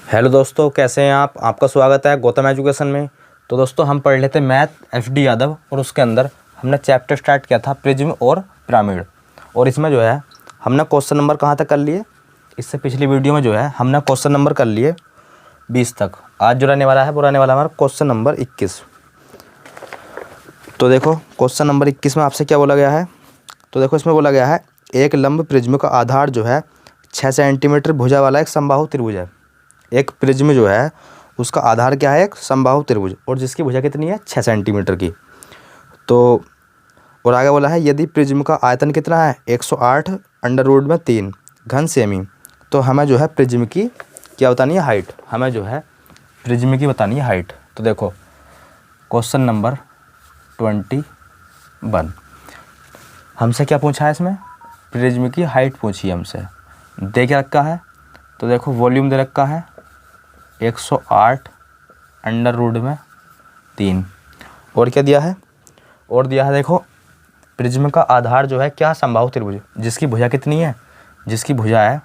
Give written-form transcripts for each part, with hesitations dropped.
Hello दोस्तों, कैसे हैं आप? आपका स्वागत है गौतम एजुकेशन में। तो दोस्तों, हम पढ़ लेते मैथ एफडी यादव, और उसके अंदर हमने चैप्टर स्टार्ट किया था प्रिज्म और पिरामिड। और इसमें जो है हमने क्वेश्चन नंबर कहाँ तक कर लिए? इससे पिछली वीडियो में जो है हमने क्वेश्चन नंबर कर लिए 20 तक। आज जो रहने वाला है वो रहने वाला हमारा क्वेश्चन नंबर 21। तो देखो, क्वेश्चन नंबर 21 में आपसे क्या बोला गया है? तो देखो, इसमें बोला गया है एक लंब प्रिज्म का आधार जो है 6 सेंटीमीटर भुजा वाला एक समबाहु त्रिभुज है। एक प्रिज्म जो है उसका आधार क्या है? एक समबाहु त्रिभुज, और जिसकी भुजा कितनी है? 6 सेंटीमीटर की। तो और आगे बोला है यदि प्रिज्म का आयतन कितना है? 108 अंडर रूट में 3 घन सेमी। तो हमें जो है प्रिज्म की क्या बतानी है? हाइट। हमें जो है प्रिज्म की बतानी है हाइट। तो देखो, क्वेश्चन नंबर 21 हमसे क्या पूछा है? इसमें प्रिज्म की हाइट पूछी है हमसे। दे क्या रखा है? तो देखो, वॉल्यूम दे रखा है 108 अंडर रूट में 3। और क्या दिया है? और दिया है देखो, प्रिज्म का आधार जो है क्या? समबाहु त्रिभुज, जिसकी भुजा कितनी है? जिसकी भुजा है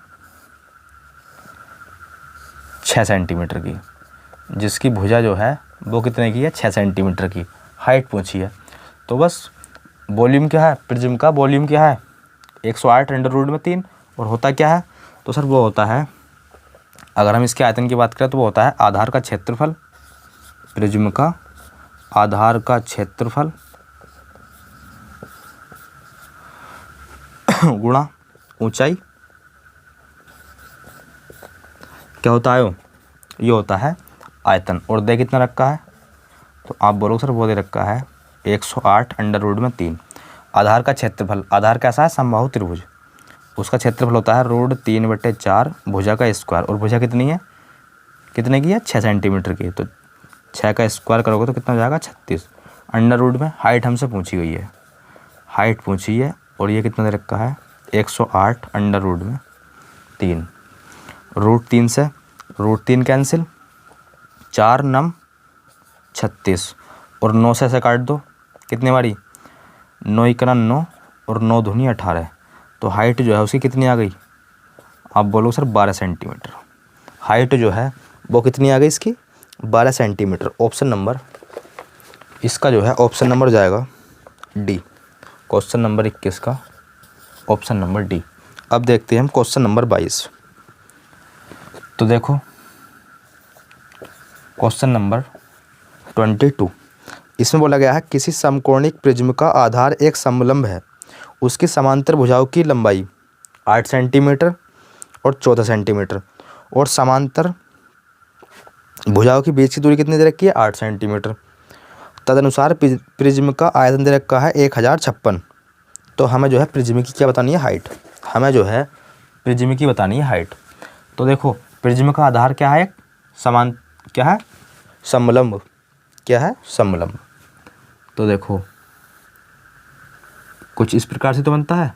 6 सेंटीमीटर की। जिसकी भुजा जो है वो कितने की है? 6 सेंटीमीटर की। हाइट पूछी है। तो बस वॉल्यूम क्या है? प्रिज्म का वॉल्यूम क्या है? 108 अंडर रूट में 3। और होता क्या है? तो सर वो होता है, अगर हम इसके आयतन की बात करें तो वो होता है आधार का क्षेत्रफल, प्रिज्म का आधार का क्षेत्रफल गुणा ऊंचाई। क्या होता है? ये होता है आयतन। और दे कितना रखा है? तो आप बोलो सर वो दे रखा है 108 अंडर रूट में 3। आधार का क्षेत्रफल, आधार कैसा है? समबाहु त्रिभुज, उसका क्षेत्रफल होता है रूट 3/4 भुजा का स्क्वायर। और भुजा कितनी है? कितने की है? 6 सेंटीमीटर की। तो 6 का स्क्वायर करोगे तो कितना हो जाएगा? 36 अंडर रूट में। हाइट हमसे पूछी गई है, हाइट पूछी है। और ये कितना दे रखा है? 108 अंडर रूट में 3। रूट 3 से रूट 3 कैंसिल, 4 9 36, और 9 से ऐसे काट दो। कितनी बारी? 9 इकना 9 और 9 दूनी 18। तो हाइट जो है उसकी कितनी आ गई? आप बोलो सर 12 सेंटीमीटर। हाइट जो है वो कितनी आ गई इसकी? 12 सेंटीमीटर। ऑप्शन नंबर इसका जो है ऑप्शन नंबर जाएगा डी। क्वेश्चन नंबर 21 का ऑप्शन नंबर डी। अब देखते हैं हम क्वेश्चन नंबर 22। तो देखो, क्वेश्चन नंबर 22, इसमें बोला गया है किसी समकोणिक प्रिज्म का आधार एक समलंब है, उसकी समांतर भुजाओं की लंबाई 8 सेंटीमीटर और 14 सेंटीमीटर, और समांतर भुजाओं के बीच की दूरी कितनी दे रखी है? 8 सेंटीमीटर। तदनुसार प्रिज्म का आयतन दे रखा है 1056। तो हमें जो है प्रिज्म की क्या बतानी है? हाइट। हमें जो है प्रिज्म की बतानी है हाइट। तो देखो, प्रिज्म का आधार क्या है? क्या है? समलंब। क्या है? समलंब। तो देखो, कुछ इस प्रकार से तो बनता है।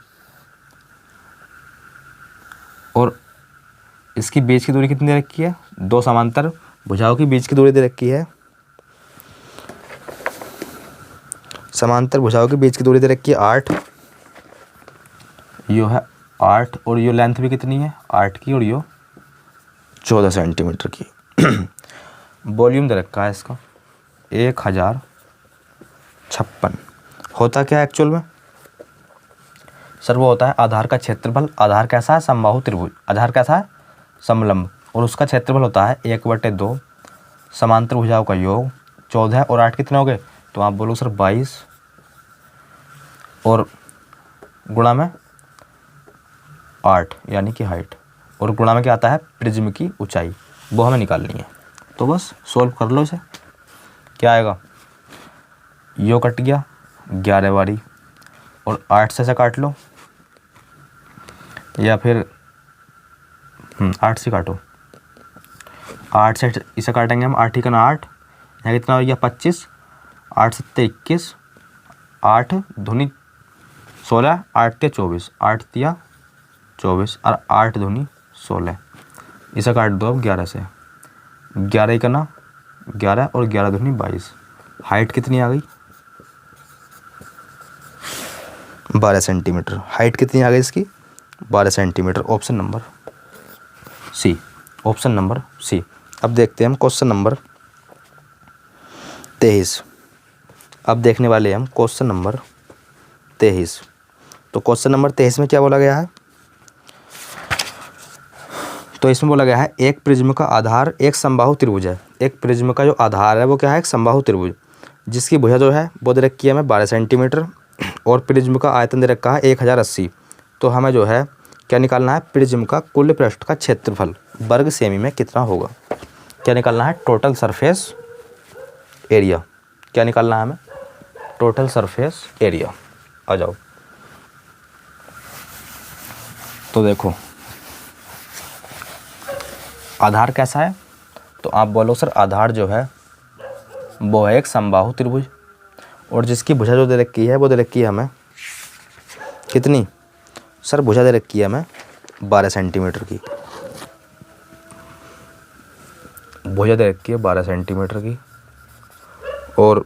और इसकी बीच की दूरी कितनी दे रखी है? 2 समांतर भुजाओं की बीच की दूरी दे रखी है, समांतर भुजाओं के बीच की दूरी दे रखी है 8। यो है 8, और यो लेंथ भी कितनी है? 8 की, और यो 14 सेंटीमीटर की। वॉल्यूम दे रखा है इसका 1056। होता क्या है एक्चुअल में? सर वो होता है आधार का क्षेत्रफल। आधार कैसा है? समबाहु त्रिभुज। आधार कैसा है? समलंब। और उसका क्षेत्रफल होता है 1/2 समांतर भुजाओं का योग। 14 और 8 कितने हो गए? तो आप बोलो सर 22, और गुणा में 8 यानी कि हाइट, और गुणा में क्या आता है? प्रिज्म की ऊंचाई। वो हमें निकालनी है। तो बस सॉल्व कर लो इसे। क्या आएगा? यो कट गया 11 बारी, और 8 से काट लो, या फिर 8 से काटो। 8 से इसे काटेंगे हम। 8 ही का 8, यहाँ कितना हो गया? 25। 8 7 21, 8 दूनी 16, 8 के 24, 8 तिया 24, और 8 दूनी 16। इसे काट दो अब 11 से। 11 ही करना 11, और 11 दूनी 22। हाइट कितनी आ गई? 12 सेंटीमीटर। हाइट कितनी आ गई इसकी? 12 centimetre. Option number C. Option number C. अब देखते हैं हम क्वेश्चन नंबर 23। अब देखने वाले हैं हम क्वेश्चन नंबर 23। तो क्वेश्चन नंबर 23 में क्या बोला गया है? तो इसमें बोला गया है एक प्रिज्म का आधार एक समबाहु त्रिभुज है। एक प्रिज्म का जो आधार है वो क्या है? एक समबाहु त्रिभुज, जिसकी भुजा जो है वो दे रखी है हमें 12 सेंटीमीटर और प्रिज्म का आयतन दे रखा है 1080। तो हमें जो है क्या निकालना है? प्रिज्म का कुल पृष्ठ का क्षेत्रफल वर्ग सेमी में कितना होगा? क्या निकालना है? Total surface area. क्या निकालना है हमें? Total surface area. आ जाओ। तो देखो आधार कैसा है? तो आप बोलो सर आधार जो है वो है एक समबाहु त्रिभुज और जिसकी भुजा जो दे रखी है वो दे रखी है हमें कितनी? सर भुजा दे रखी है हमें 12 सेंटीमीटर की। भुजा दे रखी है 12 सेंटीमीटर की और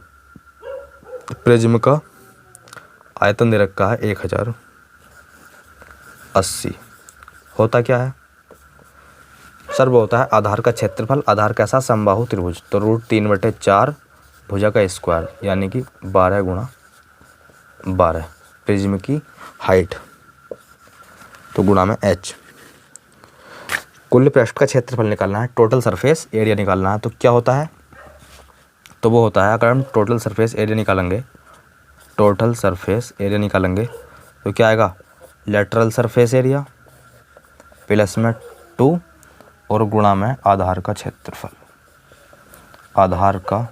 प्रिज्म का आयतन दे रखा है 1080। होता क्या है सर? वो होता है आधार का क्षेत्रफल। आधार कैसा? समबाहु त्रिभुज। तो √3/4 भुजा का स्क्वायर यानी कि 12 गुणा 12 प्रिज्म की हाइट तो गुणा में h। कुल पृष्ठ का क्षेत्रफल निकालना है, टोटल सरफेस एरिया निकालना है। तो क्या होता है? तो वो होता है अगर हम टोटल सरफेस एरिया निकालेंगे, टोटल सरफेस एरिया निकालेंगे तो क्या आएगा? लेटरल सरफेस एरिया प्लस में 2 और गुणा में आधार का क्षेत्रफल। आधार का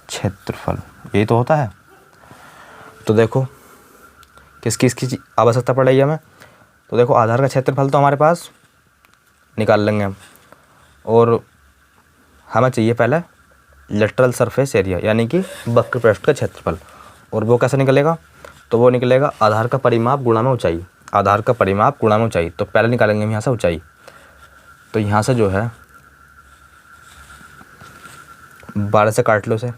क्षेत्रफल यही तो होता है। तो देखो किसकी आवश्यकता पड़ेगी हमें? तो देखो आधार का क्षेत्रफल तो हमारे पास निकाल लेंगे हम और हमें चाहिए पहले लेटरल सरफेस एरिया यानी कि वक्र पृष्ठ का क्षेत्रफल। और वो कैसे निकलेगा? तो वो निकलेगा आधार का परिमाप गुणा में ऊंचाई। आधार का परिमाप गुणा में ऊंचाई। तो पहले निकालेंगे हम यहाँ से ऊंचाई। तो यहाँ से जो है 12 से काट लो इसे,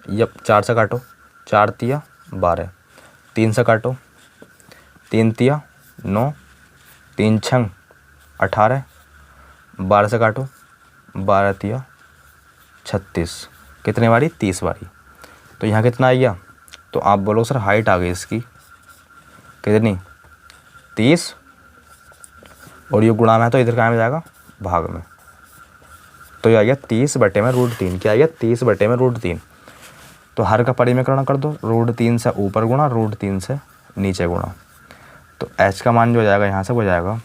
या 4 से काटो, 4 तिया 12, 3 से काटो, 3 तिया 9, 3 छंग 18, 12 से काटो, 12 तिया 36, कितने बारी? 30 बारी। तो यहाँ कितना आ गया? तो आप बोलो सर हाइट आ गई इसकी कितनी? 30 और ये गुणा में है तो इधर कहाँ में जाएगा? भाग में। तो ये आ गया 30/√3। क्या आ गया? 30/√3। तो हर का परिमेकरण कर दो, √3 से ऊपर गुणा, √3 से नीचे गुणा। तो h का मान जो हो जाएगा यहाँ से वो जाएगा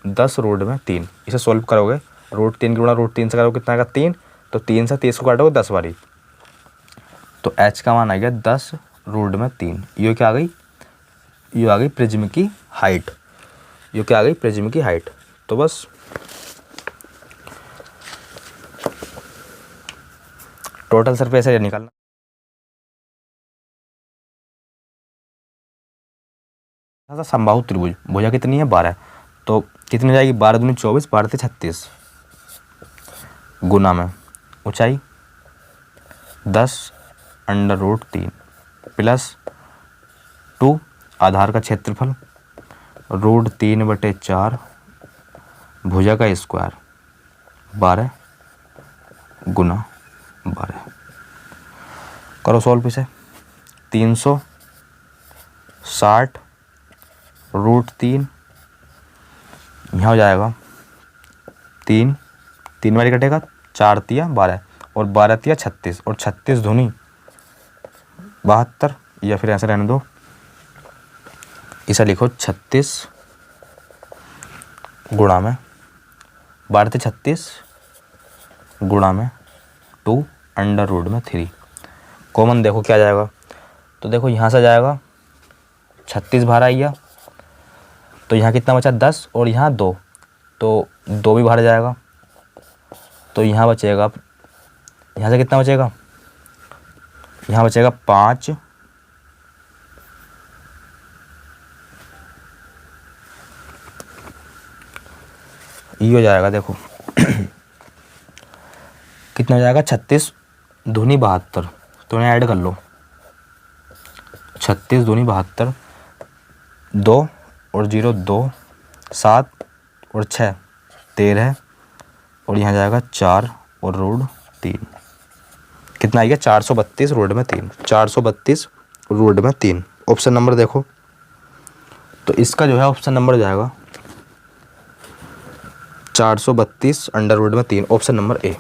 10√3। इसे सोल्व करोगे √3 गुणा √3 से करोगे कितना आएगा? 3। तो 3 से 30 को काटोगे 10 बारी। तो h का मान आ गया 10√3। ये क्या आ गई? ये आ गई प्रिज्म की हाइट। ये क्या आ गई? प्रिज्म की हाइट। तो बस टोटल सरफेस एरिया निकालना। समबाहु त्रिभुज भुजा कितनी है? 12। तो कितनी जाएगी? 12 दूनी 24, 12 से 36 गुना में ऊंचाई 10√3 प्लस 2 आधार का क्षेत्रफल √3/4 भुजा का स्क्वायर 12 गुना 12। करो सॉल्व इसे। 360√3 यहाँ हो जाएगा 3 बारी कटेगा, 4 तिया 12 और 12 तिया 36 और 36 दूनी 72, या फिर ऐसे रहने दो, इसे लिखो 36 गुणा में 12 से 36 गुणा में 2√3। कॉमन देखो क्या जाएगा? तो देखो यहाँ से जाएगा 36 बाहर आ गया, तो यहाँ कितना बचा? 10 और यहाँ 2, तो 2 भी बाहर जाएगा। तो यहाँ बचेगा, यहाँ से कितना बचेगा? यहाँ बचेगा 5, ये हो जाएगा देखो कितना हो जाएगा? 36 दूनी 72। तो इन्हें ऐड कर लो, 36 दूनी 72, 2 और 0 2, 7 और 6 13, और यहाँ जाएगा 4 और रूट 3, कितना आएगा 432 रूट में 3, 432 रूट में 3। ऑप्शन नंबर देखो, तो इसका जो है ऑप्शन नंबर जाएगा 432 अंडर रूट में 3, option number A,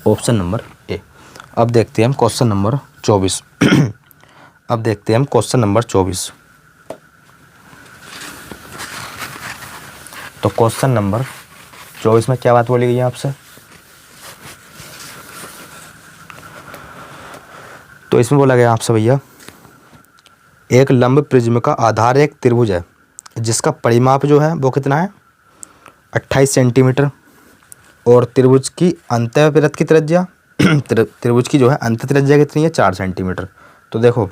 option number A. अब देखते हैं हम क्वेश्चन नंबर 24। अब देखते हैं हम क्वेश्चन नंबर 24। तो क्वेश्चन नंबर 24 में क्या बात बोली गई है आपसे, तो इसमें बोला गया आपसे भैया, एक लंब प्रिज्म का आधार एक त्रिभुज है जिसका परिमाप जो है वो कितना है 28 सेंटीमीटर, और त्रिभुज की अंतःवृत्त की त्रिज्या त्रिभुज की जो है अंत त्रिज्या कितनी है 4 सेंटीमीटर। तो देखो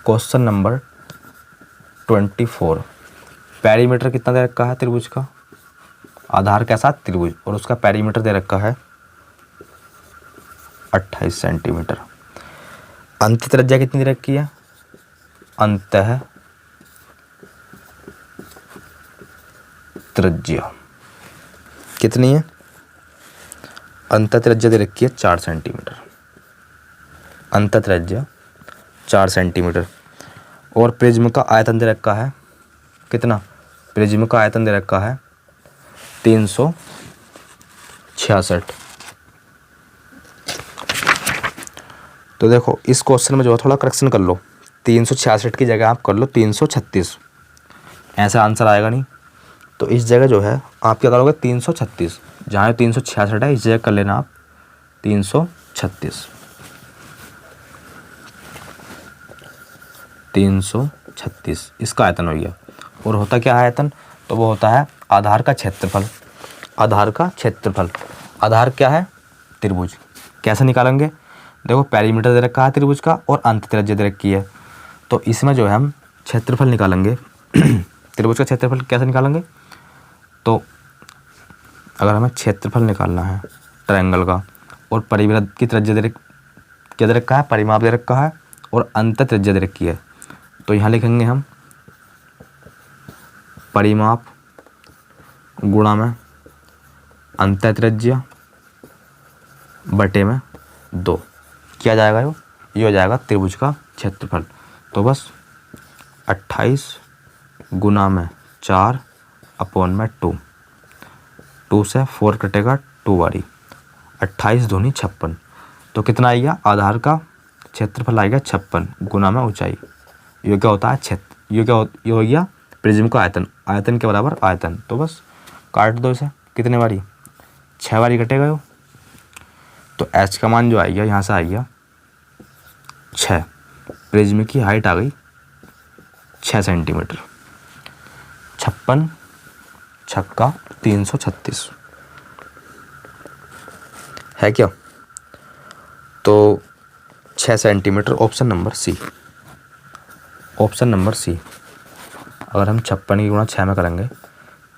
क्वेश्चन नंबर 24, पेरीमीटर कितना दे रखा है त्रिभुज का, आधार के साथ त्रिभुज, और उसका पेरीमीटर दे रखा है 28 सेंटीमीटर। अंत त्रिज्या कितनी दे रखी है, अंतः त्रिज्या कितनी है, अंत त्रिज्या दे रखी है 4 सेंटीमीटर, अंत त्रिज्या 4 सेंटीमीटर। और प्रिज्म का आयतन दे रखा है कितना, प्रिज्म का आयतन दे रखा है 366। तो देखो इस क्वेश्चन में जो है थोड़ा करेक्शन कर लो, 366 की जगह आप कर लो 336, ऐसा आंसर आएगा नहीं। तो इस जगह जो है आप क्या करोगे 336, जहाँ 366 है इस जगह कर लेना आप 336, 336 इसका आयतन हो गया। और होता क्या है आयतन, तो वो होता है आधार का क्षेत्रफल, आधार का क्षेत्रफल। आधार क्या है त्रिभुज, कैसे निकालेंगे, देखो पेरीमीटर दे रखा है त्रिभुज का और अंत त्रिज्या दे रखी है, तो इसमें जो है हम क्षेत्रफल निकालेंगे। त्रिभुज का क्षेत्रफल कैसे निकालेंगे, तो अगर हमें क्षेत्रफल निकालना है ट्रायंगल का, और परिवृत्त की त्रिज्या क्या दे रखा है, परिमाप दे रखा है, और अंत त्रिज्या दे रखी है, तो यहाँ लिखेंगे हम परिमाप गुणा में अंत त्रिज्या बटे में 2, क्या जाएगा ये हो जाएगा त्रिभुज का क्षेत्रफल। तो बस 28 गुना में 4 अपॉन में 2, 2 से 4 कटेगा 2 बारी, 28 दूनी 56, तो कितना आएगा आधार का क्षेत्रफल आएगा 56 गुना में ऊंचाई, ये क्या होता है क्षेत्र, ये हो गया प्रिज्म का आयतन, आयतन के बराबर आयतन। तो बस काट दो इसे, कितने बारी 6 बारी कटेगा यो, तो एच का मान जो आएगा यहाँ से आएगा 6, प्रिज्म की हाइट आ गई 6 सेंटीमीटर, 56 छक्का 336 है क्या, तो 6 centimetre, option number C, option number C. अगर हम 56 की गुणा 6 में करेंगे,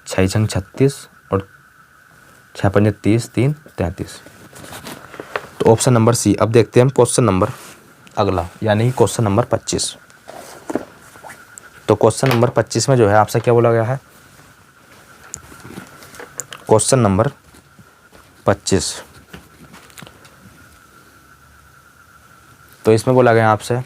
6 छंग 36 और 6 पंजे 30, 3 33, तो ऑप्शन नंबर सी। अब देखते हैं हम क्वेश्चन नंबर अगला, यानी क्वेश्चन नंबर 25। तो क्वेश्चन नंबर 25 में जो है आपसे क्या बोला गया है, क्वेश्चन नंबर 25, तो इसमें बोला गया आपसे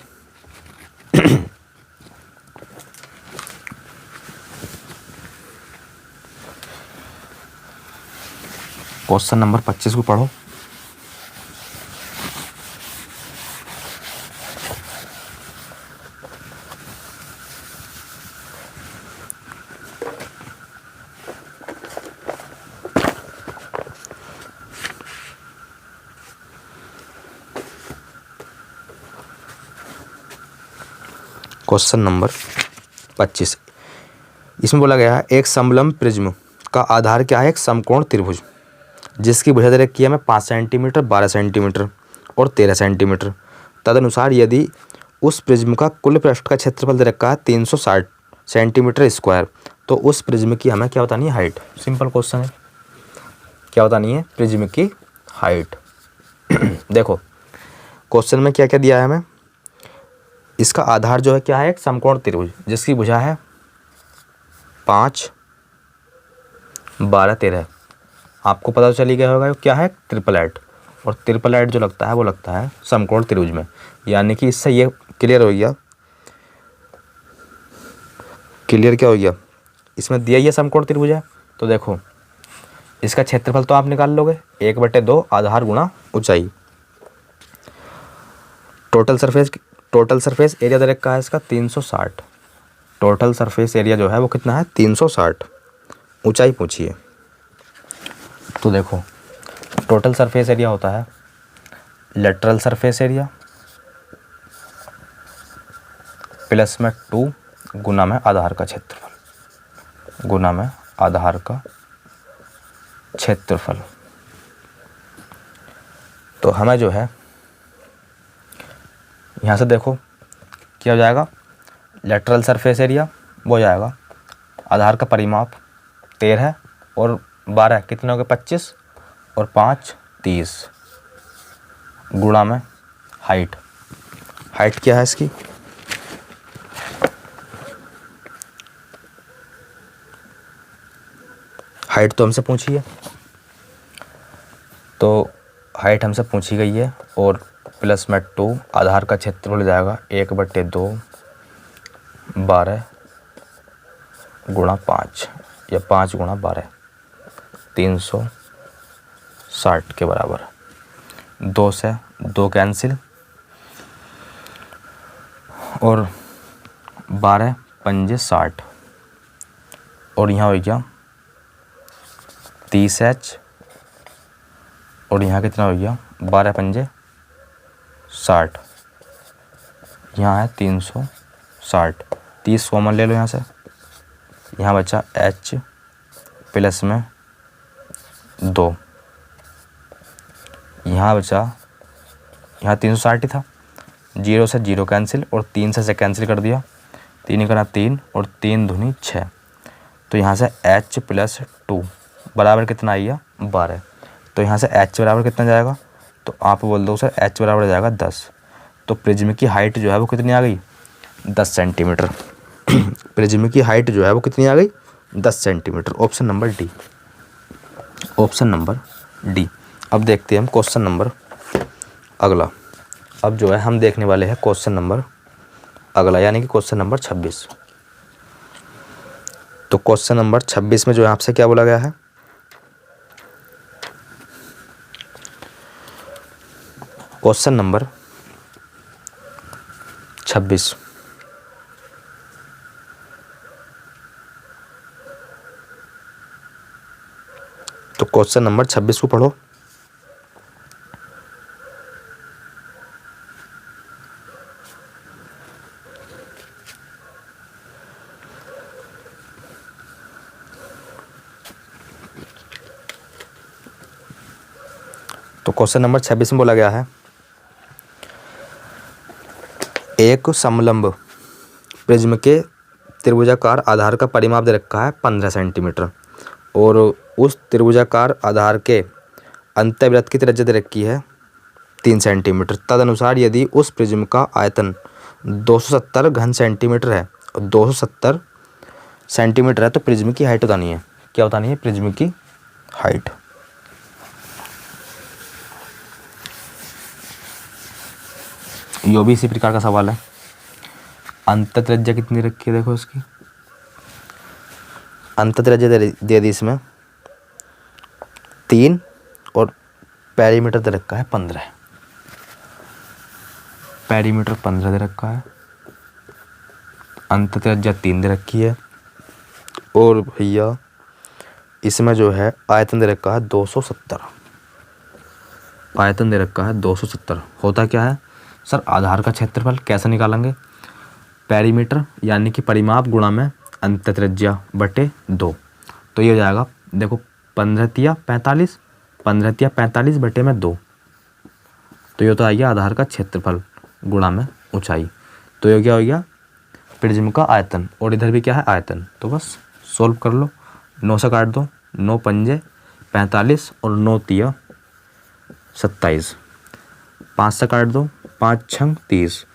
क्वेश्चन नंबर 25 को पढ़ो। क्वेश्चन नंबर 25, इसमें बोला गया है एक समलंब प्रिज्म का आधार क्या है, एक समकोण त्रिभुज जिसकी भुजा दे रखी है हमें 5 सेंटीमीटर, 12 सेंटीमीटर और 13 सेंटीमीटर। तदनुसार यदि उस प्रिज्म का कुल पृष्ठ का क्षेत्रफल दे रखा है 360 सेंटीमीटर स्क्वायर, तो उस प्रिज्म की हमें क्या बतानी है हाइट। सिंपल क्वेश्चन है, क्या बतानी है प्रिज्म की हाइट। देखो क्वेश्चन में क्या क्या दिया है हमें, इसका आधार जो है क्या है, एक समकोण त्रिभुज जिसकी भुजा है 5 12 13, आपको पता तो चली गया होगा क्या है, ट्रिपलेट। और ट्रिपलेट जो लगता है वो लगता है समकोण त्रिभुज में, यानी कि इससे ये क्लियर हो गया। क्लियर क्या हो गया, इसमें दिया ये समकोण त्रिभुज है, तो देखो इसका क्षेत्रफल तो आप निकाल लोगे 1/2 आधार गुणा ऊंचाई। टोटल सरफेस एरिया दे रखा है इसका 360। टोटल सरफेस एरिया जो है वो कितना है 360। ऊंचाई पूछिए, तो देखो टोटल सरफेस एरिया होता है लेटरल सरफेस एरिया प्लस में 2 गुना में आधार का क्षेत्रफल, गुना में आधार का क्षेत्रफल। तो हमें जो है यहाँ से देखो क्या हो जाएगा, लेटरल सरफेस एरिया वो हो जाएगा आधार का परिमाप 13 और 12 कितने हो गए 25 और 5 30 गुणा में हाइट। हाइट क्या है इसकी, हाइट तो हमसे पूछी है, तो हाइट हमसे पूछी गई है और प्लस में 2 आधार का क्षेत्रफल हो जाएगा 1/2 12 गुणा 5 या 5 गुणा 12 360 के बराबर। 2 से 2 कैंसिल और 12 पंजे 60 और यहाँ हो गया 30H और यहाँ कितना हो गया 12 पंजे 60, यहाँ है 360। 30 कॉमन ले लो यहाँ से, यहाँ बचा H प्लस में 2, यहाँ बचा, यहाँ 360 ही था, 0 से 0 कैंसिल और 3 से कैंसिल कर दिया, 3 करा 3 और 3 दूनी 6, तो यहाँ से H प्लस 2 बराबर कितना आएगा 12। तो यहाँ से H बराबर कितना जाएगा, तो आप बोल दो सर H बराबर जाएगा 10। तो प्रिज्म की हाइट जो है वो कितनी आ गई 10 सेंटीमीटर। प्रिज्म की हाइट जो है वो कितनी आ गई 10 centimetre. Option number D, option number D. अब देखते हैं हम क्वेश्चन नंबर अगला। अब जो है हम देखने वाले हैं क्वेश्चन नंबर अगला, यानी कि क्वेश्चन नंबर 26। तो क्वेश्चन नंबर 26 में जो है आपसे क्या बोला गया है, क्वेश्चन नंबर 26। तो क्वेश्चन नंबर 26 को पढ़ो। तो क्वेश्चन नंबर 26 में बोला गया है, एक समलंब प्रिज्म के त्रिभुजाकार आधार का परिमाप दे रखा है 15 सेंटीमीटर और उस त्रिभुजाकार आधार के अंतःवृत्त की त्रिज्या दे रखी है 3 सेंटीमीटर। तदनुसार यदि उस प्रिज्म का आयतन 270 घन सेंटीमीटर है और 270 सेंटीमीटर है तो प्रिज्म की हाइट बतानी है। क्या बतानी है, प्रिज्म की हाइट। यो भी इसी प्रकार का सवाल है। अंतः त्रिज्या कितनी रखी है, देखो इसकी अंतः त्रिज्या दे दी इसमें 3 और पेरीमीटर दे रखा है 15। पेरीमीटर 15 दे रखा है, अंतः त्रिज्या 3 दे रखी है और भैया इसमें जो है आयतन दे रखा है 270। आयतन दे रखा है 270। होता क्या है सर, आधार का क्षेत्रफल कैसे निकालेंगे, पेरीमीटर यानी कि परिमाप गुणा में अंतः त्रिज्या बटे 2। तो ये हो जाएगा देखो 15 तिया 45, 15 तिया 45 बटे में 2, तो ये तो आ गया आधार का क्षेत्रफल गुणा में ऊंचाई। तो ये क्या हो गया प्रिज्म का आयतन और इधर भी क्या है आयतन। तो बस सोल्व कर लो, 9 से काट दो, 9 पंजे 45 और 9 तिया 27, 5 से काट दो, 5 छंग 30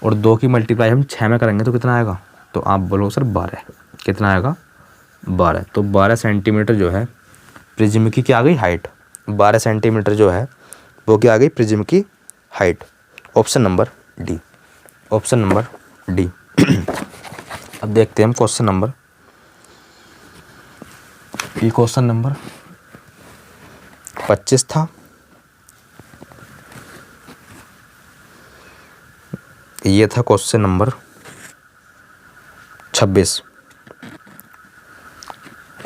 और 2 की मल्टीप्लाई हम 6 में करेंगे तो कितना आएगा, तो आप बोलो सर 12। कितना आएगा 12। तो 12 सेंटीमीटर जो है प्रिज्म की क्या आ गई हाइट, 12 सेंटीमीटर जो है वो क्या आ गई प्रिज्म की height. Option number D, option number D. अब देखते हैं हम क्वेश्चन नंबर, ये क्वेश्चन नंबर 25 था, ये था क्वेश्चन नंबर 26,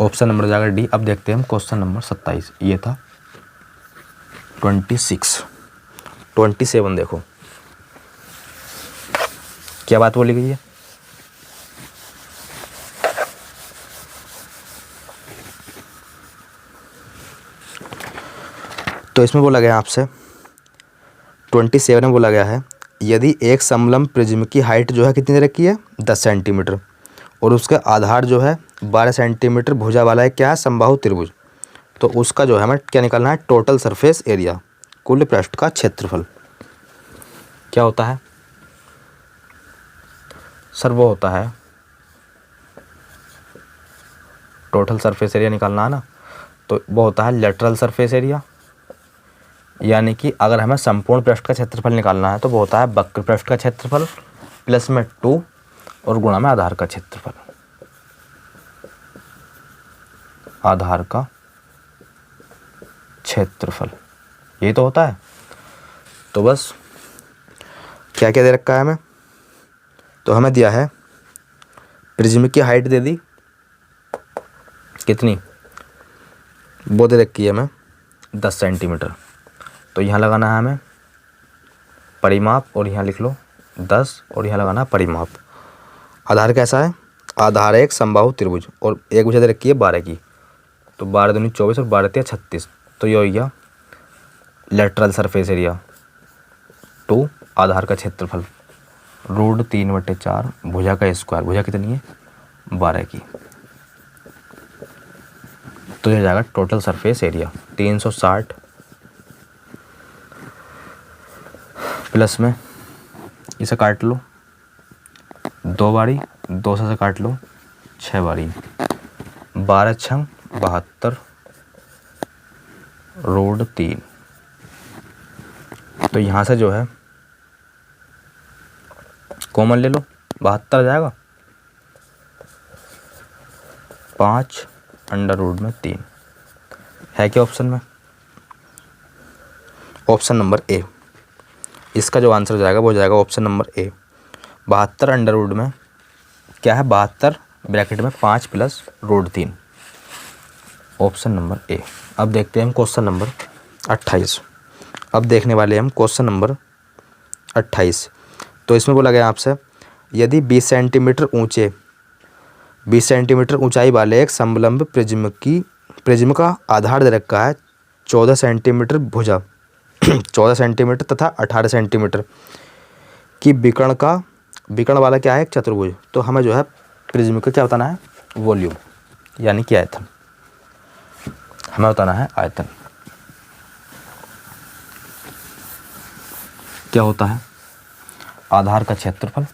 ऑप्शन नंबर जाएगा डी। अब देखते हैं हम क्वेश्चन नंबर 27, ये था 26, 27 देखो क्या बात बोली गई है। तो इसमें बोला गया आपसे 27 में बोला गया है यदि एक समलंब प्रिज्म की हाइट जो है कितनी रखी है 10 सेंटीमीटर और उसका आधार जो है 12 सेंटीमीटर भुजा वाला है क्या है समबाहु त्रिभुज, तो उसका जो है हमें क्या निकालना है टोटल सरफेस एरिया, कुल पृष्ठ का क्षेत्रफल क्या होता है सर, वो होता है टोटल सरफेस एरिया निकालना है ना, तो वो होता है लेटरल सरफेस एरिया, यानी कि अगर हमें संपूर्ण पृष्ठ का क्षेत्रफल निकालना है तो वो होता है वक्र पृष्ठ का क्षेत्रफल प्लस में 2 और गुणा में आधार का क्षेत्रफल, आधार का क्षेत्रफल यही तो होता है। तो बस क्या क्या दे रखा है हमें, तो हमें दिया है प्रिज्म की हाइट दे दी कितनी, वो दे रखी है हमें 10 सेंटीमीटर, तो यहाँ लगाना है हमें परिमाप और यहाँ लिख लो 10 और यहाँ लगाना है परिमाप। आधार कैसा है, आधार है एक समबाहु त्रिभुज और एक भुजा दे रखी है 12 की, तो 12 दूनी 24 और 12 तिया 36, तो ये हो गया लेटरल सरफेस एरिया 2 आधार का क्षेत्रफल √3/4 भुजा का स्क्वायर, भुजा कितनी है 12 की, तो यह जाएगा टोटल सरफेस एरिया 360 प्लस में इसे काट लो 2 बारी, 2 से काट लो 6 बारी, 12 छंग 72 √3, तो यहाँ से जो है कॉमन ले लो 72 आ जाएगा, 5 √3 है क्या ऑप्शन में, ऑप्शन नंबर ए, इसका जो आंसर जाएगा वो जाएगा ऑप्शन नंबर ए। 72 अंडर में क्या है 72 ब्रैकेट में 5 प्लस √3, ऑप्शन नंबर ए। अब देखते हैं हम क्वेश्चन नंबर 28, अब देखने वाले हम क्वेश्चन नंबर 28। तो इसमें बोला गया आपसे यदि 20 सेंटीमीटर ऊंचे 20 सेंटीमीटर ऊंचाई वाले एक समलंब प्रिज्म का आधार दे रखा है 14 सेंटीमीटर भुजा 14 सेंटीमीटर तथा 18 सेंटीमीटर की विकर्ण वाला क्या है एक चतुर्भुज, तो हमें जो है प्रिज्म का क्या बताना है वॉल्यूम, यानी कि आयतन, हमें बताना है आयतन क्या होता है, आधार का क्षेत्रफल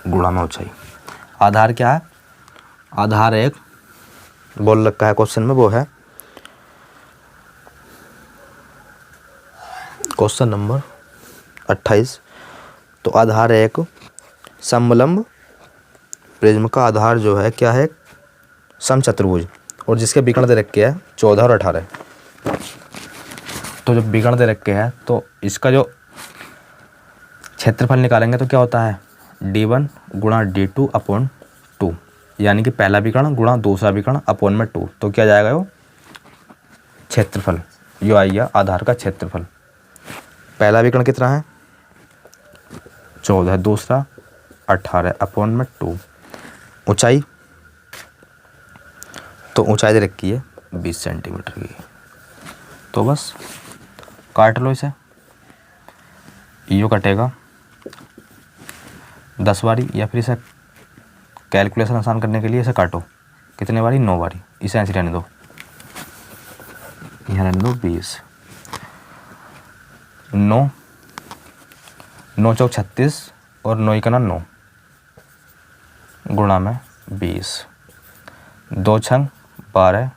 गुणा में ऊंचाई। आधार क्या है, आधार एक बोल रखा है क्वेश्चन में, वो है क्वेश्चन नंबर 28। तो आधार है एक समलंब प्रिज्म का आधार जो है क्या है समचतुर्भुज और जिसके विकर्ण दे रखे हैं 14 और 18, तो जब विकर्ण दे रखे हैं तो इसका जो क्षेत्रफल निकालेंगे तो क्या होता है d1 गुणा d2 अपॉन 2, यानी कि पहला विकर्ण गुणा दूसरा विकर्ण अपॉन में 2, तो क्या जाएगा वो क्षेत्रफल, यो आ गया आधार का क्षेत्रफल। पहला विकर्ण कितना है 14, दूसरा 18 अपॉन में 2, ऊंचाई तो ऊंचाई दे रखी है 20 सेंटीमीटर की, तो बस काट लो इसे, यो कटेगा 10 बारी, या फिर इसे कैलकुलेशन आसान करने के लिए इसे काटो कितने बारी 9 बारी, इसे ऐसे रहने दो, यहाँ रहने दो 20, 9 9 चौक 36 और 9 का 9 गुणा में 20, 2 छंग 12,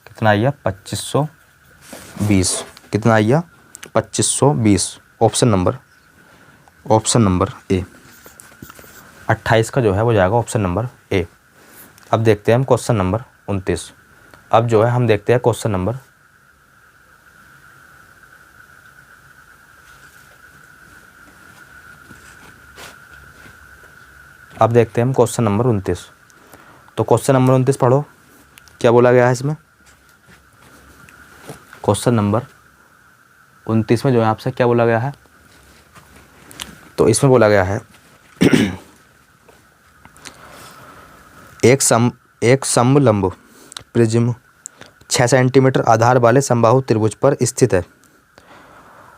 कितना आइया 2520, कितना आइया 2520। ऑप्शन नंबर ए 28 का जो है वो जाएगा ऑप्शन नंबर ए। अब देखते हैं हम क्वेश्चन नंबर 29। अब जो है हम देखते हैं क्वेश्चन नंबर अब देखते हैं हम क्वेश्चन नंबर 29। तो क्वेश्चन नंबर 29 पढ़ो, क्या बोला गया है इसमें। क्वेश्चन नंबर 29 में जो है आपसे क्या बोला गया है, तो इसमें बोला गया है एक समलंब प्रिज्म 6 सेंटीमीटर आधार वाले समबाहु त्रिभुज पर स्थित है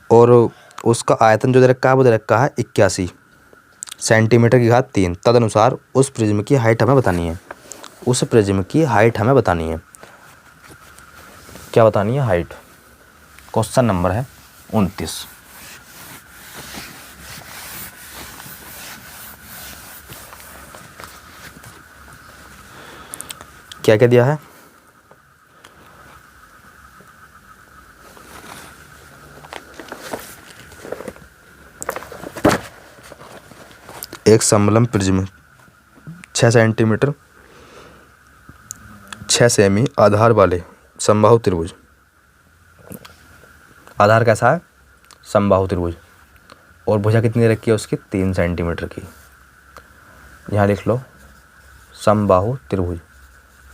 और उसका आयतन जो दे रखा है वो दे रखा है 81 सेंटीमीटर की घात 3। तदनुसार उस प्रिज्म की हाइट हमें बतानी है। उस प्रिज्म की हाइट हमें बतानी है। क्या बतानी है? हाइट। क्वेश्चन नंबर है 29। क्या क्या दिया है? एक समलंब प्रिज्म 6 सेंटीमीटर 6 सेमी आधार वाले समबाहु त्रिभुज। आधार कैसा है? समबाहु त्रिभुज। और भुजा कितनी रखी है उसकी? 3 सेंटीमीटर की। यहाँ लिख लो समबाहु त्रिभुज,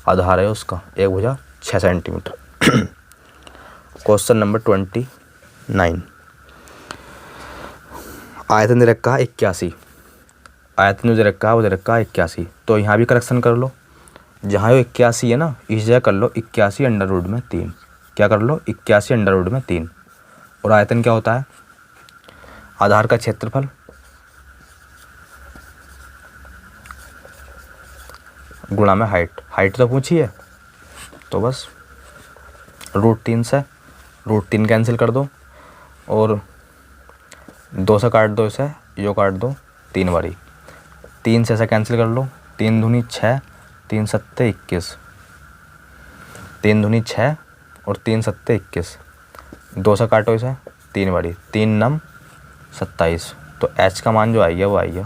आधार है उसका एक भुजा 6 सेंटीमीटर। Question number 29। आयतन दे रखा है 81। आयतन जो दे रखा है वो दे रखा है 81। तो यहाँ भी करेक्शन कर लो, जहाँ 81 है ना इस जगह कर लो 81 अंडर रूट में 3। क्या कर लो? 81 अंडर रूट में 3। और आयतन क्या होता है? आधार का क्षेत्रफल गुणा में हाइट। हाइट तो पूछी है तो बस √3 से √3 कैंसिल कर दो और 2 से काट दो, इसे यो काट दो 3 बारी। 3 से ऐसा कैंसिल कर लो, 3 दूनी 6, 3 सत्ते 21, 3 दूनी 6 और 3 सत्ते 21। 2 से काटो इसे 3 बारी, 3 नम 27। तो एच का मान जो आई है वो आई है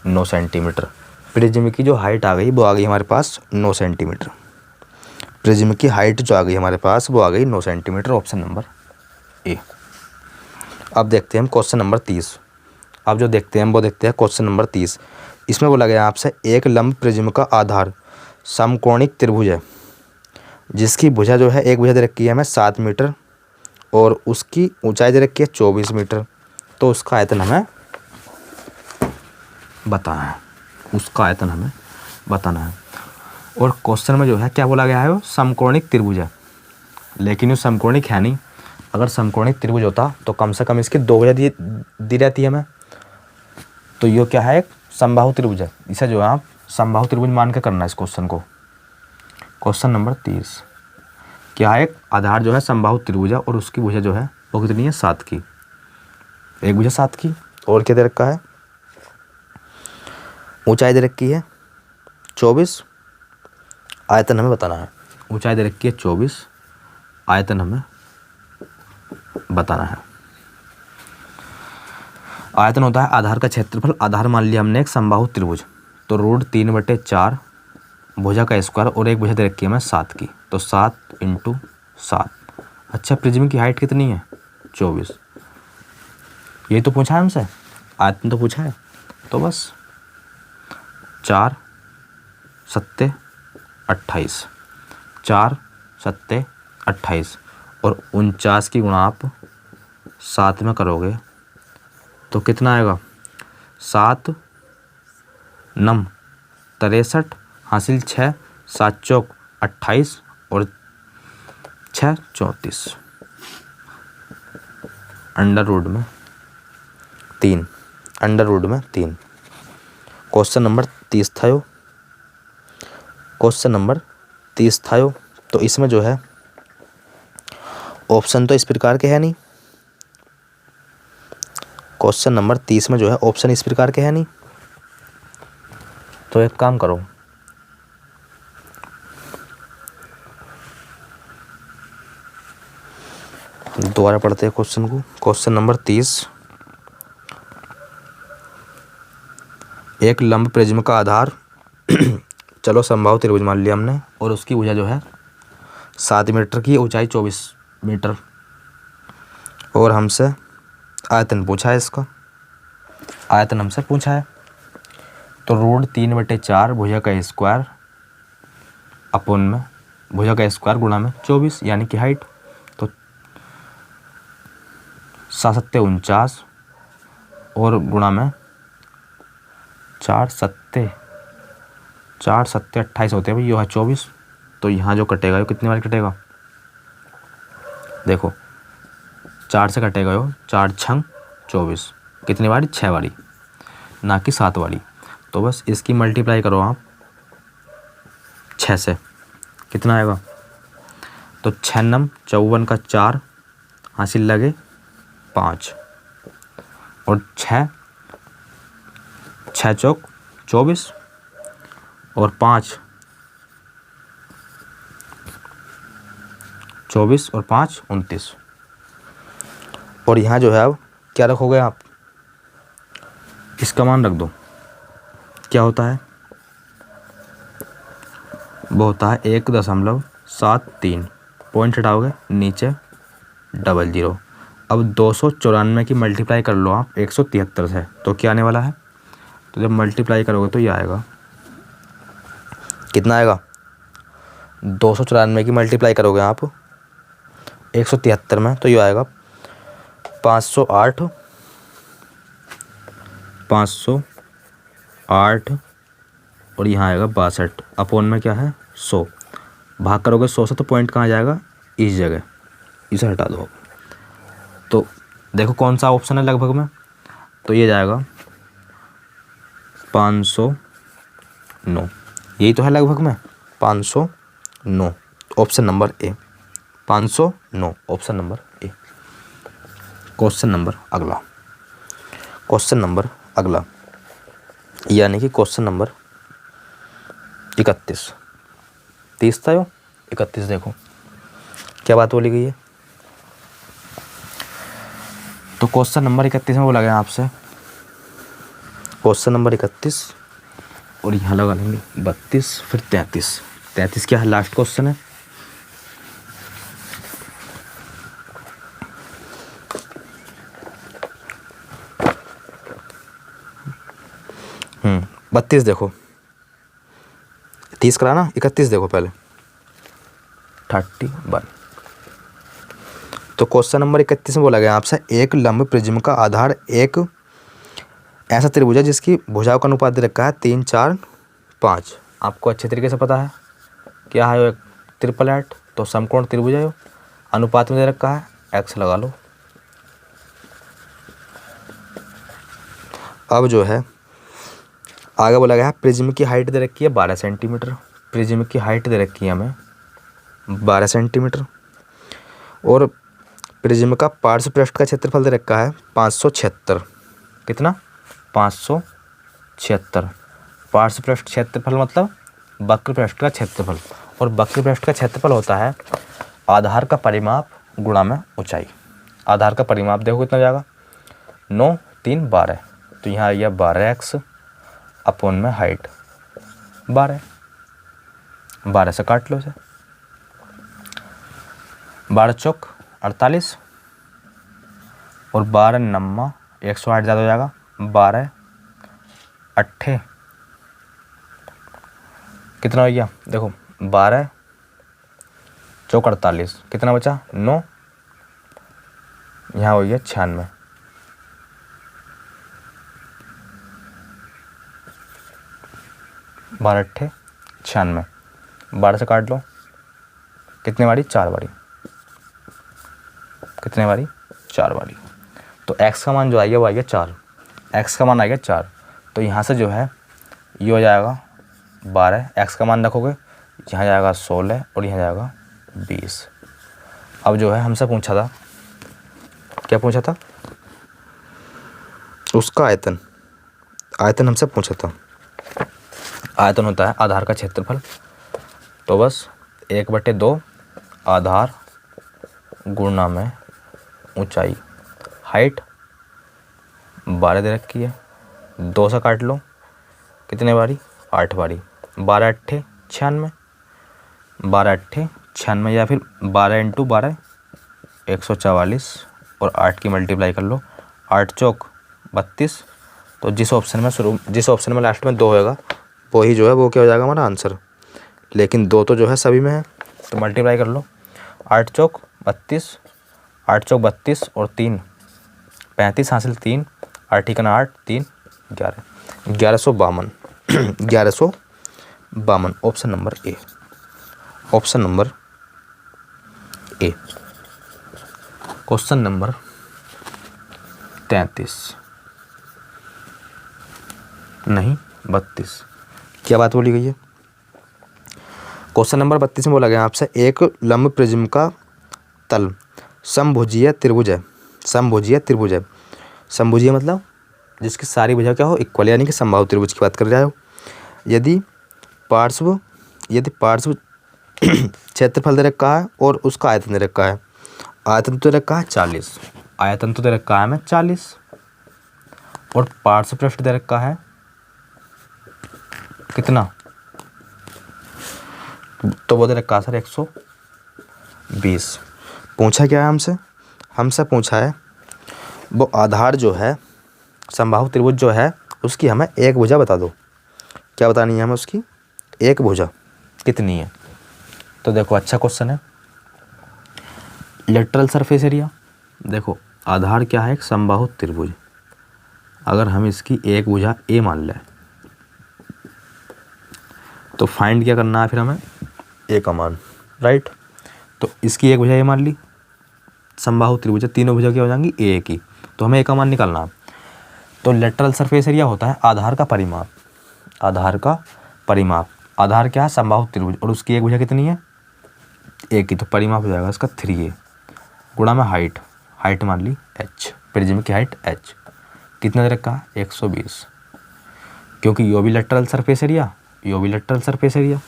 9 सेंटीमीटर। प्रिज्म की जो हाइट आ गई वो आ गई हमारे पास 9 सेंटीमीटर। प्रिज्म की हाइट जो आ गई हमारे पास वो आ गई 9 सेंटीमीटर। Option number A. अब देखते हैं हम क्वेश्चन नंबर 30। अब जो देखते हैं हम वो देखते हैं क्वेश्चन नंबर 30। इसमें बोला गया आपसे एक लंब प्रिज्म का आधार समकोणिक त्रिभुज है जिसकी भुजा जो है एक भुजा दे रखी है हमें 7 मीटर और उसकी ऊंचाई दे रखी है 24 मीटर। तो उसका आयतन हमें बताना है। उसका आयतन हमें बताना है। और क्वेश्चन में जो है क्या बोला गया है? वो समकोणिक त्रिभुज है, लेकिन वो समकोणिक है नहीं। अगर समकोणिक त्रिभुज होता तो कम से कम इसकी 2 भुजा दी रहती है हमें। तो ये क्या है? एक समबाहु त्रिभुज है। इसे जो है आप समबाहु त्रिभुज मान के करना है इस क्वेश्चन को। क्वेश्चन नंबर 30 क्या है? एक आधार जो है समबाहु त्रिभुज है और उसकी भुजा जो है वो कितनी है? 7 की। एक भुजा 7 की। और क्या दे रखा है? ऊंचाई दे रखी है 24, आयतन हमें बताना है। ऊंचाई दे रखी है 24, आयतन हमें बताना है। आयतन होता है आधार का क्षेत्रफल। आधार मान लिया हमने एक समबाहु त्रिभुज, तो √3/4 भुजा का स्क्वायर और एक भुजा दे रखी है हमें 7 की, तो 7 × 7। अच्छा, प्रिज्म की हाइट कितनी है? 24। यही तो पूछा है हमसे, आयतन तो पूछा है। तो बस 4 सत्ते 28, 4 सत्ते 28 और 49 की गुणा आप 7 में करोगे तो कितना आएगा? 7 9 63 हासिल 6, 7 चौक 28 और 6 34 अंडर रूट में 3। अंडर रूट में 3। क्वेश्चन नंबर 30 था यो। क्वेश्चन नंबर 30 था यो। तो इसमें जो है ऑप्शन तो इस प्रकार के है नहीं। क्वेश्चन नंबर 30 में जो है ऑप्शन इस प्रकार के है नहीं। तो एक काम करो, दोबारा पढ़ते हैं क्वेश्चन को। क्वेश्चन नंबर 30, एक लंब प्रिज्म का आधार चलो समबाहु त्रिभुज मान लिया हमने, और उसकी भुजा जो है 7 मीटर की, ऊंचाई 24 मीटर, और हमसे आयतन पूछा है इसका। आयतन हमसे पूछा है तो रूट 3/4 भुजा का स्क्वायर अपोन में भुजा का स्क्वायर गुणा में 24 यानी कि हाइट, तो 7 49 और गुणा में 4 7 28 होते हैं भाई, ये है 24। तो यहाँ जो कटेगा ये कितनी बार कटेगा, देखो 4 से कटेगा यो 4 छंग 24, कितनी बारी 6 बारी, ना कि 7 बारी। तो बस इसकी मल्टीप्लाई करो आप 6 से, कितना आएगा, तो 6 नम 54 का 4 हासिल लगे 5, और 6 चौक 24 और 5 24 और 5 29। और यहाँ जो है अब क्या रखोगे आप, इसका मान रख दो, क्या होता है, वो होता है 1.73, पॉइंट हटाओगे नीचे 00। अब 294 की मल्टीप्लाई कर लो आप 173 से, तो क्या आने वाला है, तो जब मल्टीप्लाई करोगे तो ये आएगा, कितना आएगा, 294 की मल्टीप्लाई करोगे आप 173 में तो ये आएगा 508 और यहाँ आएगा 62 अपोन में क्या है 100, भाग करोगे 100 से तो पॉइंट कहाँ जाएगा, इस जगह, इसे हटा दो। तो देखो कौन सा ऑप्शन है लगभग में, तो ये जाएगा 509, यही तो है लगभग में 509, option number A 509, option number A. Question number अगला, क्वेश्चन नंबर अगला यानी कि क्वेश्चन नंबर 31, 30 था यो 31, देखो क्या बात बोली गई है। तो क्वेश्चन नंबर 31 में बोला गया आपसे, क्वेश्चन नंबर 31 और यहाँ लगा लेंगे 32 फिर 33 क्या है, लास्ट क्वेश्चन है। बत्तीस देखो, 30 कराना, 31 देखो पहले 31। तो क्वेश्चन नंबर 31 में बोला गया आपसे, एक लंब प्रिज्म का आधार एक ऐसा त्रिभुज है जिसकी भुजाओं का अनुपात दे रखा है 3 4 5। आपको अच्छे तरीके से पता है क्या है, एक ट्रिपल एट, तो समकोण त्रिभुज है, अनुपात में दे रखा है, एक्स लगा लो। अब जो है आगे बोला गया है प्रिज्म की हाइट दे रखी है 12 सेंटीमीटर, प्रिज्म की हाइट दे रखी है हमें 12 सेंटीमीटर, और प्रिज्म का पार्श्व पृष्ठ का क्षेत्रफल दे रखा है 576, कितना 576, पार्श्व पृष्ठ क्षेत्रफल मतलब वक्र पृष्ठ का क्षेत्रफल, और वक्र पृष्ठ का क्षेत्रफल होता है आधार का परिमाप गुणा में ऊंचाई। आधार का परिमाप देखो कितना जाएगा, 9 3 12, तो यहाँ आ गया 12x अपोन में हाइट 12 से काट लो इसे, 12 चौक 48 और 12 नम्मा 108 ज़्यादा हो जाएगा, 12 अट्ठे कितना हो गया, देखो 12 चौक 48, कितना बचा 9, यहाँ हो गया 96, 12 अट्ठे 96, 12 से काट लो, कितने बारी 4 बारी, कितने बारी 4 बारी। तो x का मान जो आएगा वो आएगा 4, x का मान आएगा 4, तो यहाँ से जो है ये हो जाएगा 12, x का मान रखोगे, यहाँ जाएगा 16 और यहाँ जाएगा 20। अब जो है हमसे पूछा था, क्या पूछा था, उसका आयतन, आयतन हमसे पूछा था। आयतन होता है आधार का क्षेत्रफल। तो बस 1/2 आधार गुणा में ऊंचाई, हाइट 12 दे रखी है, 2 से काट लो, कितने बारी, 8 बारी, 12 अट्ठे 96, 12 अट्ठे 96 या फिर 12 × 12 144 और 8 की मल्टीप्लाई कर लो, 8 चौक 32। तो जिस ऑप्शन में लास्ट में 2 होएगा वो ही जो है वो क्या हो जाएगा हमारा आंसर। लेकिन 2 तो जो है सभी में है, तो मल्टीप्लाई कर लो, 8 चौक 32, 8 चौक 32 और 3 35 हासिल 3, 8 × 8 3 11, 1152 1152 option number A. Option number A. Question number 33 नहीं 32, क्या बात बोली गई है। क्वेश्चन नंबर 32 में बोला गया आपसे एक लंब प्रिज्म का तल समभुजीय त्रिभुज है। समभुजीय त्रिभुज है, समभुजीय मतलब जिसकी सारी भुजा क्या हो इक्वल, यानी कि समबाहु त्रिभुज की बात कर रहे हो। यदि पार्श्व क्षेत्रफल दे रखा है और उसका आयतन दे रखा है। आयतन तो दे रखा है 40, आयतन तो दे रखा है हमें 40 और पार्श्व पृष्ठ दे रखा है कितना, तो वो दे रखा है सर 120। पूछा क्या है हमसे पूछा है वो आधार जो है समबाहु त्रिभुज जो है उसकी हमें एक भुजा बता दो। क्या बतानी है हमें उसकी एक भुजा कितनी है। तो देखो अच्छा क्वेश्चन है। लेटरल सरफेस एरिया, देखो आधार क्या है एक समबाहु त्रिभुज, अगर हम इसकी एक भुजा ए मान लें तो फाइंड क्या करना है फिर हमें ए का मान, राइट। तो इसकी एक भुजा ए मान ली, समबाहु त्रिभुज तीनों भुजा क्या हो जाएंगी ए की, तो हमें ए का मान निकालना है। तो लेटरल सरफेस एरिया होता है आधार का परिमाप, आधार का परिमाप। आधार क्या है समबाहु त्रिभुज और उसकी एक भुजा कितनी है ए की, तो परिमाप हो जाएगा इसका 3a गुणा में हाइट, हाइट मान ली h, प्रिज्म की हाइट h कितना दे रखा है 120, क्योंकि यो भी लेटरल सरफेस एरिया यो भी लेटरल सरफेस एरिया।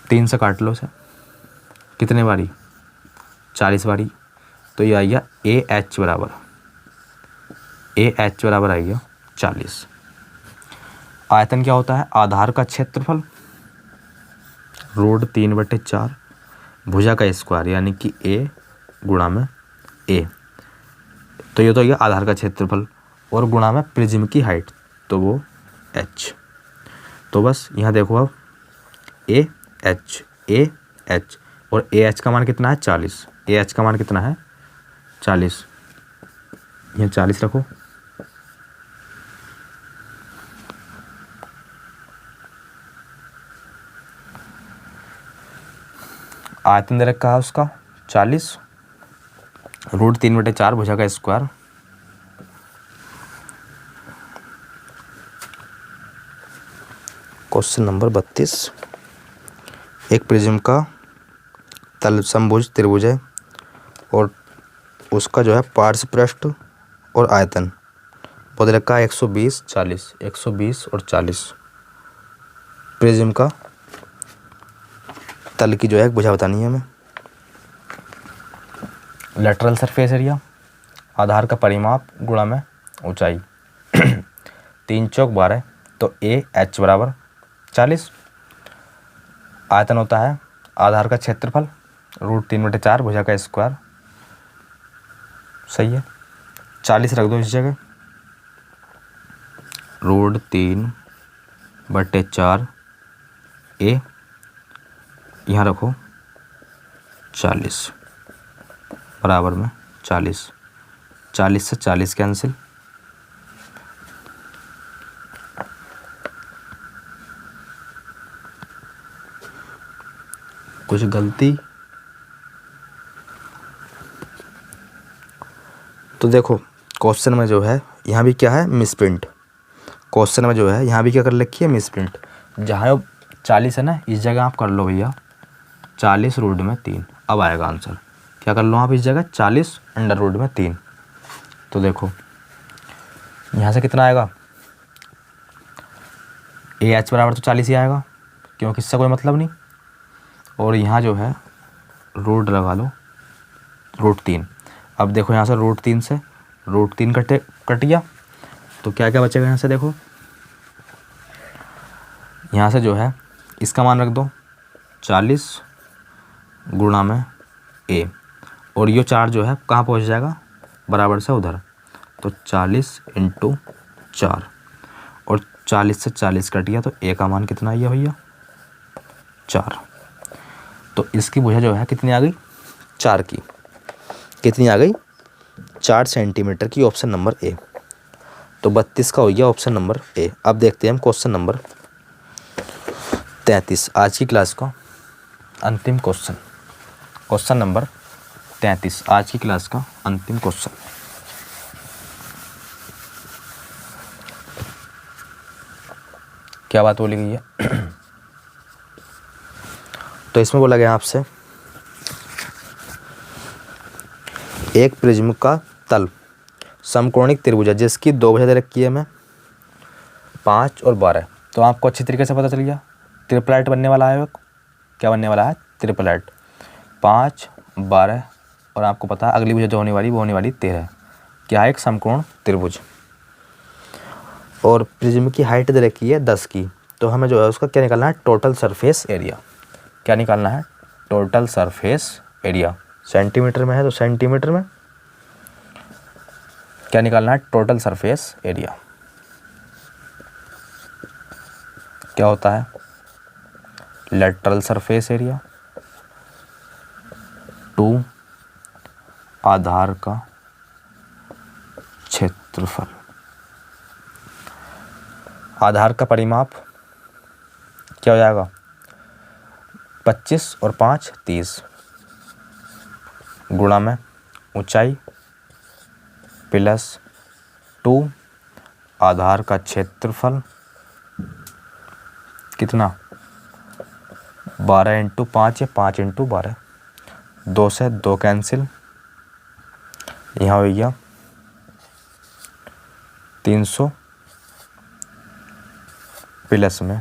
3 से काट लो से, कितने बारी 40 बारी, तो ये आएगा AH बराबर आएगा 40। आयतन क्या होता है आधार का क्षेत्रफल रूट 3/4 भुजा का स्क्वायर यानी कि a गुणा में a, तो ये तो ये आधार का क्षेत्रफल और गुणा में प्रिज्म की हाइट तो वो h। तो बस यहाँ देखो अब AH और AH का मान कितना है 40, AH का मान कितना है 40, यहाँ 40 रखो। आयतन दे रखा है उसका 40 रूट 3/4 भुजा का स्क्वायर। क्वेश्चन नंबर 32, एक प्रिज्म का तल समभुज त्रिभुज है और उसका जो है पार्श्व पृष्ठ और आयतन वो दे रखा है 120 40, 120 और 40। प्रिज्म का तल की जो है एक भुजा बतानी है हमें। लेटरल सरफेस एरिया आधार का परिमाप गुणा में ऊंचाई 3 चौक 12, तो AH बराबर 40। आयतन होता है आधार का क्षेत्रफल रूट 3/4 भुजा का स्क्वायर, सही है। 40 रख दो इस जगह, रूट 3/4 A यहाँ रखो 40 बराबर में 40, 40 से 40 कैंसिल, कुछ गलती। तो देखो क्वेश्चन में जो है यहाँ भी क्या है मिसप्रिंट, क्वेश्चन में जो है यहाँ भी क्या कर रखी है मिसप्रिंट। जहाँ 40 है ना इस जगह आप कर लो भैया 40 रूट में 3, अब आएगा आंसर। क्या कर लो आप इस जगह 40 अंडर रूट में 3, तो देखो यहाँ से कितना आएगा, AH बराबर तो 40 ही आएगा क्योंकि इससे कोई मतलब नहीं। और यहाँ जो है रूट लगा लो √3। अब देखो यहाँ से √3 से √3 कट गया तो क्या क्या बचेगा यहाँ से, देखो यहाँ से जो है इसका मान रख दो 40 गुणा में A, और ये 4 जो है कहाँ पहुँच जाएगा, बराबर से उधर, तो 40 × 4, और 40 से 40 कट गया तो A का मान कितना आया भैया, 4। तो इसकी भुजा जो है कितनी आ गई, 4 की, कितनी आ गई, 4 सेंटीमीटर की, ऑप्शन नंबर A। तो 32 का हो गया ऑप्शन नंबर A। अब देखते हैं हम क्वेश्चन नंबर 33, आज की क्लास का अंतिम क्वेश्चन, क्वेश्चन नंबर 33, आज की क्लास का अंतिम क्वेश्चन। क्या बात बोली गई है तो इसमें बोला गया आपसे एक प्रिज्म का तल समकोणिक त्रिभुज है जिसकी 2 भुजा दे रखी है हमें 5 और 12। तो आपको अच्छी तरीके से पता चल गया ट्रिपलेट बनने वाला है, क्या बनने वाला है, ट्रिपलेट, 5 12, और आपको पता है अगली भुजा जो होने वाली वो होने वाली 13। क्या है, एक समकोण त्रिभुज। और प्रिज्म की हाइट दे रखी है 10 की, तो हमें जो है उसका क्या निकालना है, टोटल सरफेस एरिया। क्या निकालना है, टोटल सरफेस एरिया। सेंटीमीटर में है तो सेंटीमीटर में क्या निकालना है, टोटल सरफेस एरिया। क्या होता है, लेटरल सरफेस एरिया 2 आधार का क्षेत्रफल। आधार का परिमाप क्या हो जाएगा, 25 और 5 30, गुणा में ऊंचाई प्लस 2 आधार का क्षेत्रफल, कितना, 12 × 5 या 5 × 12, 2 से 2 कैंसिल, यहाँ हो गया 300 प्लस में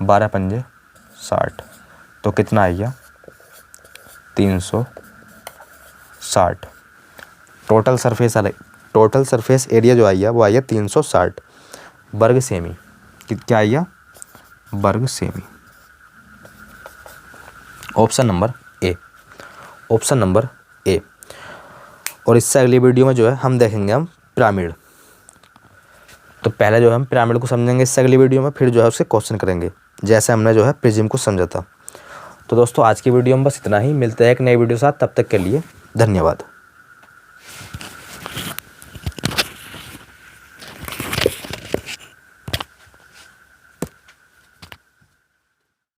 12 पंजे 60, तो कितना आएगा 360। टोटल सरफेस एरिया जो आया वो आया 360 वर्ग सेमी। क्या आया, वर्ग semi. Option number A, option number A. और इससे अगली वीडियो में जो है हम देखेंगे हम पिरामिड। तो पहले जो है हम पिरामिड को समझेंगे इससे अगली वीडियो में, फिर जो है उसके क्वेश्चन करेंगे जैसे हमने जो है प्रिज्म को समझा था। तो दोस्तों आज की वीडियो में बस इतना ही, मिलते हैं एक नई वीडियो के साथ, तब तक के लिए धन्यवाद।